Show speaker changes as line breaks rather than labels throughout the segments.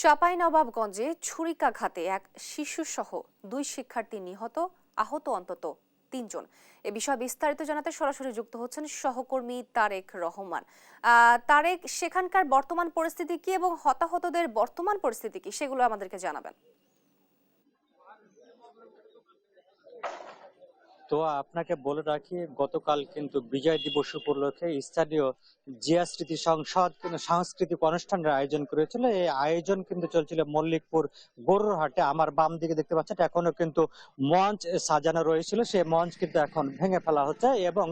চাঁপাইনবাবগঞ্জে ছুরিকাঘাতে এক শিশুসহ 2 শিক্ষার্থী নিহত, আহত অন্তত 3 জন। এ বিষয়ে বিস্তারিত জানাতে সরাসরি যুক্ত হচ্ছেন সহকর্মী তারেক রহমান। তারেক, সেখানকার বর্তমান পরিস্থিতি কি এবং হতাহতদের বর্তমান পরিস্থিতি কি সেগুলো আমাদেরকে জানাবেন।
তো আপনাকে বলে রাখি, গতকাল কিন্তু বিজয় দিবস উপলক্ষে স্থানীয় জিয়া স্মৃতি সংসদ কিন্তু সাংস্কৃতিক অনুষ্ঠানের আয়োজন করেছিল। এই আয়োজন কিন্তু চলছিল মল্লিকপুর গরুর হাটে। আমার বাম দিকে দেখতে পাচ্ছেন এখনো কিন্তু মঞ্চ সাজানো রয়েছিল, সেই মঞ্চ কিন্তু এখন ভেঙে ফেলা হচ্ছে এবং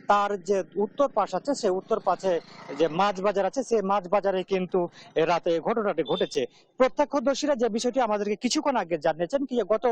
তার যে উত্তর পাশ আছে সেই উত্তর পাশে যে মাছ বাজার আছে সেই মাছ বাজারে কিন্তু রাতে ঘটনাটি ঘটেছে। প্রত্যক্ষদর্শীরা যে বিষয়টি আমাদেরকে কিছুক্ষণ আগে জানিয়েছেন কি গত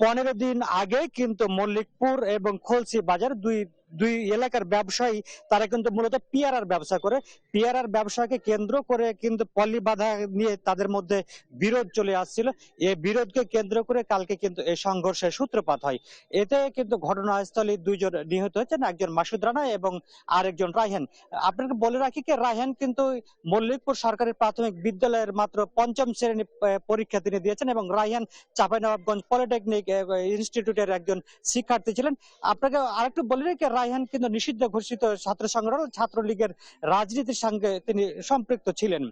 15 দিন আগে কিন্তু মল্লিকপুর এবং খলসি বাজার দুই দুই এলাকার ব্যবসায়ী তারা কিন্তু মূলত পিয়ারার ব্যবসা করে। পিয়ারার ব্যবসাকে কেন্দ্র করে কিন্তু পল্লী বাধা নিয়ে তাদের মধ্যে বিরোধ চলে আসছিল। এই বিরোধকে কেন্দ্র করে কালকে কিন্তু এই সংঘর্ষের সূত্রপাত হয়। এতে কিন্তু ঘটনাস্থলে 2 জন নিহত হয়েছেন, একজন মাসুদ রানা এবং আরেকজন রায়হান। আপনাকে বলে রাখি যে রায়হান কিন্তু মল্লিকপুর সরকারি প্রাথমিক বিদ্যালয়ের মাত্র 5ম শ্রেণী পরীক্ষা তিনি দিয়েছেন এবং রায়হান চাঁপাইনবাবগঞ্জ পলিটেকনিক ইনস্টিটিউটের একজন শিক্ষার্থী ছিলেন। আপনাকে আরেকটু বলে রাখি, রায়হান কিন্তু নিষিদ্ধ ঘোষিত ছাত্র সংগঠন ছাত্রলীগের রাজনীতির সঙ্গে তিনি সম্পৃক্ত ছিলেন।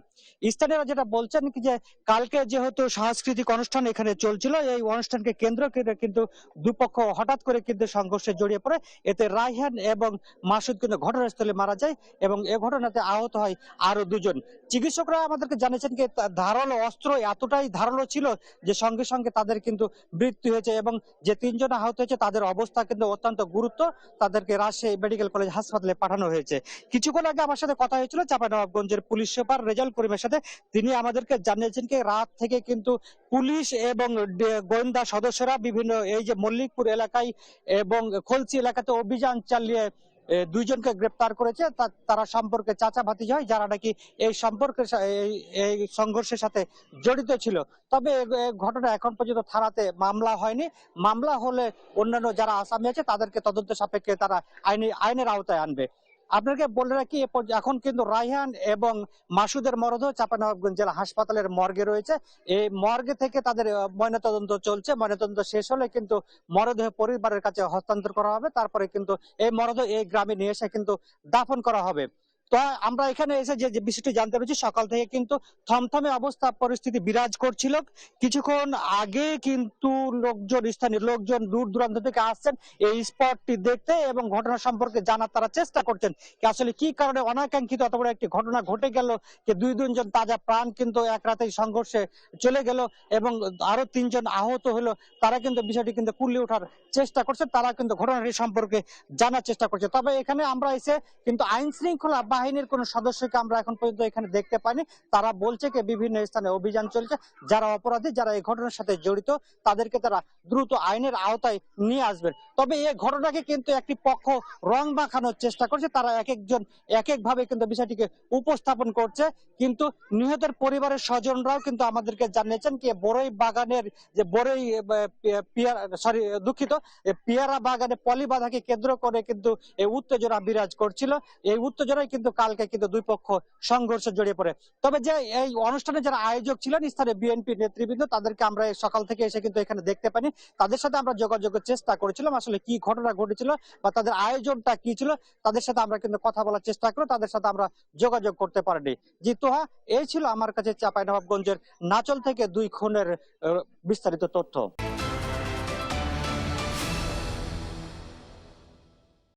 স্থানীয়রা যেটা বলছেন কি যে কালকে যেহেতু সাংস্কৃতিক অনুষ্ঠান এখানে চলছিল, এই অনুষ্ঠানকে কেন্দ্র করে কিন্তু দুপক্ষ হঠাৎ করে কিন্তু সংঘর্ষে জড়িয়ে পড়ে। এতে রায়হান এবং মাসুদ কিন্তু ঘটনাস্থলে মারা যায় এবং এ ঘটনাতে আহত হয় আরো 2 জন। চিকিৎসকরা আমাদেরকে জানিয়েছেন যে ধারালো অস্ত্র এতটাই ধারালো ছিল যে সঙ্গে সঙ্গে তাদের কিন্তু মৃত্যু হয়েছে এবং যে 3 জন আহত হয়েছে তাদের অবস্থা কিন্তু অত্যন্ত গুরুত্ব। তাদেরকে রাজশাহী মেডিকেল কলেজ হাসপাতালে পাঠানো হয়েছে। কিছুক্ষণ আগে আমার সাথে কথা হয়েছিল চাঁপাইনবাবগঞ্জের পুলিশ সুপার রেজাউল করিমের সাথে। তিনি আমাদেরকে জানিয়েছেন যে রাত থেকে কিন্তু পুলিশ এবং গোয়েন্দা সদস্যরা বিভিন্ন এই যে মল্লিকপুর এলাকায় এবং খলসি এলাকাতে অভিযান চালিয়ে 2 জনকে গ্রেপ্তার করেছে। তারা সম্পর্কে চাচা ভাতিজা হয়, যারা নাকি এই সম্পর্কের এই সংঘর্ষের সাথে জড়িত ছিল। তবে ঘটনা এখন পর্যন্ত থানাতে মামলা হয়নি। মামলা হলে অন্যান্য যারা আসামি আছে তাদেরকে তদন্ত সাপেক্ষে তারা আইনের আওতায় আনবে। আপনাকে বলে রাখি এখন কিন্তু রায়হান এবং মাসুদের মরদেহ চাঁপাইনবাবগঞ্জ জেলা হাসপাতালের মর্গে রয়েছে। এই মর্গে থেকে তাদের ময়নাতদন্ত চলছে। ময়নাতদন্ত শেষ হলে কিন্তু মরদেহ পরিবারের কাছে হস্তান্তর করা হবে। তারপরে কিন্তু এই মরদেহ এই গ্রামে নিয়ে এসে কিন্তু দাফন করা হবে। তো আমরা এখানে এসে যে বিষয়টি জানতে পেরেছি, সকাল থেকে কিন্তু থমথমে অবস্থা পরিস্থিতি বিরাজ করছিল। কিছুক্ষণ আগে কিন্তু স্থানীয় লোকজন দূর দূরান্ত থেকে আসছেন এই স্পটটি দেখতে এবং ঘটনা সম্পর্কে জানার তারা চেষ্টা করছেন আসলে কি কারণে অনাকাঙ্ক্ষিত এত বড় একটি ঘটনা ঘটে গেল যে 2 জন তাজা প্রাণ কিন্তু এক রাতেই সংঘর্ষে চলে গেল এবং আরো 3 জন আহত হলো। তারা কিন্তু বিষয়টি কিন্তু কুলিয়ে ওঠার চেষ্টা করছে, তারা কিন্তু ঘটনাটি সম্পর্কে জানার চেষ্টা করছে। তবে এখানে আমরা এসে কিন্তু আইন শৃঙ্খলা বাহিনীর কোন সদস্যকে আমরা এখন পর্যন্ত এখানে দেখতে পাইনি। তারা বলছে যে বিভিন্ন স্থানে অভিযান চলছে, যারা অপরাধী যারা এই ঘটনার সাথে জড়িত তাদেরকে তারা দ্রুত আইনের আওতায় নিয়ে আসবেন। তবে এই ঘটনাকে কিন্তু একটি পক্ষ রং মাখানোর চেষ্টা করছে, তারা এক একজন এক এক ভাবে কিন্তু বিষয়টিকে উপস্থাপন করছে। কিন্তু নিহতের পরিবারের স্বজনরাও কিন্তু আমাদেরকে জানিয়েছেন কি বড়ই বাগানের যে বড়ই পেয়ারা বাগানে পলি বাধাকে কেন্দ্র করে কিন্তু এই উত্তেজনা বিরাজ করছিল। এই উত্তেজনায় কিন্তু কালকে কিন্তু 2 পক্ষ সংঘর্ষে জড়িয়ে পড়ে। তবে যে এই অনুষ্ঠানে যারা আয়োজক ছিলেন স্থানীয় বিএনপি নেতৃবৃন্দ, তাদেরকে আমরা সকাল থেকে এসে কিন্তু এখানে দেখতে পাইনি। তাদের সাথে আমরা যোগাযোগের চেষ্টা করেছিলাম আসলে কি ঘটনা ঘটেছিল বা তাদের আয়োজনটা কি ছিল, তাদের সাথে আমরা কিন্তু কথা বলার চেষ্টা করি, তাদের সাথে আমরা যোগাযোগ করতে পারিনি। জি তোহা, এই ছিল আমার কাছে চাঁপাইনবাবগঞ্জের নাচল থেকে 2 খুনের বিস্তারিত তথ্য।